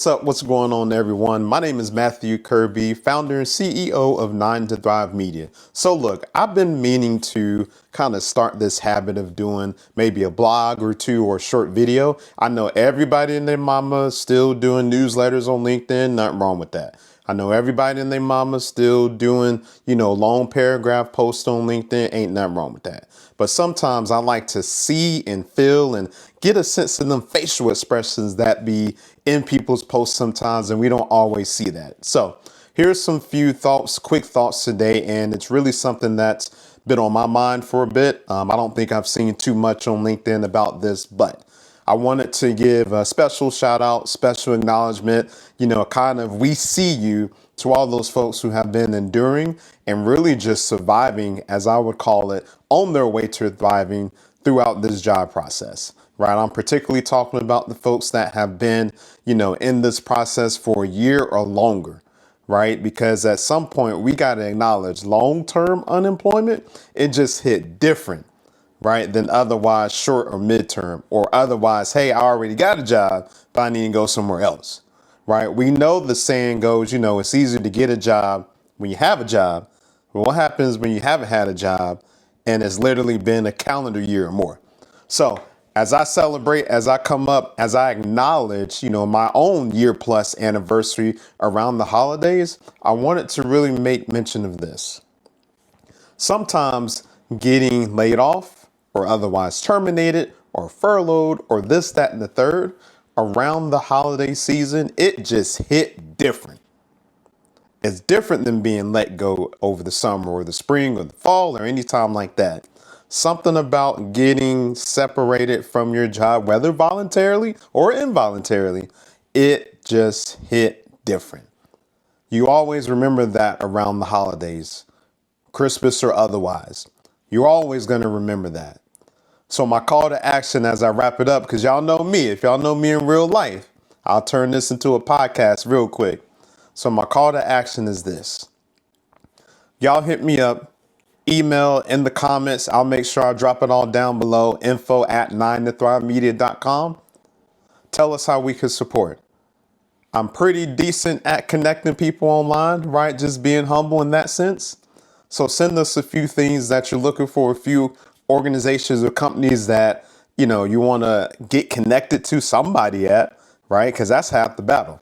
What's up? What's going on, everyone? My name is Matthew Kirby, founder and CEO of 9 to Thrive Media. So look, I've been meaning to kind of start this habit of doing maybe a blog or two or a short video. I know everybody and their mama is still doing newsletters on LinkedIn. Nothing wrong with that. I know everybody and their mama still doing, long paragraph posts on LinkedIn. Ain't nothing wrong with that. But sometimes I like to see and feel and get a sense of them facial expressions that be in people's posts sometimes, and we don't always see that. So here's some few thoughts, quick thoughts today, and it's really something that's been on my mind for a bit. I don't think I've seen too much on LinkedIn about this, but I wanted to give a special shout out, special acknowledgement, kind of we see you to all those folks who have been enduring and really just surviving, as I would call it, on their way to thriving throughout this job process, right? I'm particularly talking about the folks that have been, in this process for a year or longer, right? Because at some point we got to acknowledge long-term unemployment, it just hit different, right, than otherwise short or midterm, or otherwise, hey, I already got a job, but I need to go somewhere else, right? We know the saying goes, it's easier to get a job when you have a job. But what happens when you haven't had a job and it's literally been a calendar year or more? So as I celebrate, as I come up, as I acknowledge, my own year plus anniversary around the holidays, I wanted to really make mention of this. Sometimes getting laid off or otherwise terminated or furloughed or this, that, and the third around the holiday season, it just hit different. It's different than being let go over the summer or the spring or the fall or any time like that. Something about getting separated from your job, whether voluntarily or involuntarily, it just hit different. You always remember that around the holidays, Christmas or otherwise. You're always going to remember that. So my call to action as I wrap it up, because y'all know me, if y'all know me in real life, I'll turn this into a podcast real quick. So my call to action is this. Y'all hit me up, email in the comments. I'll make sure I drop it all down below, info@9tothrivemedia.com. Tell us how we could support. I'm pretty decent at connecting people online, right? Just being humble in that sense. So send us a few things that you're looking for, a few organizations or companies that, you want to get connected to somebody at, right? Because that's half the battle.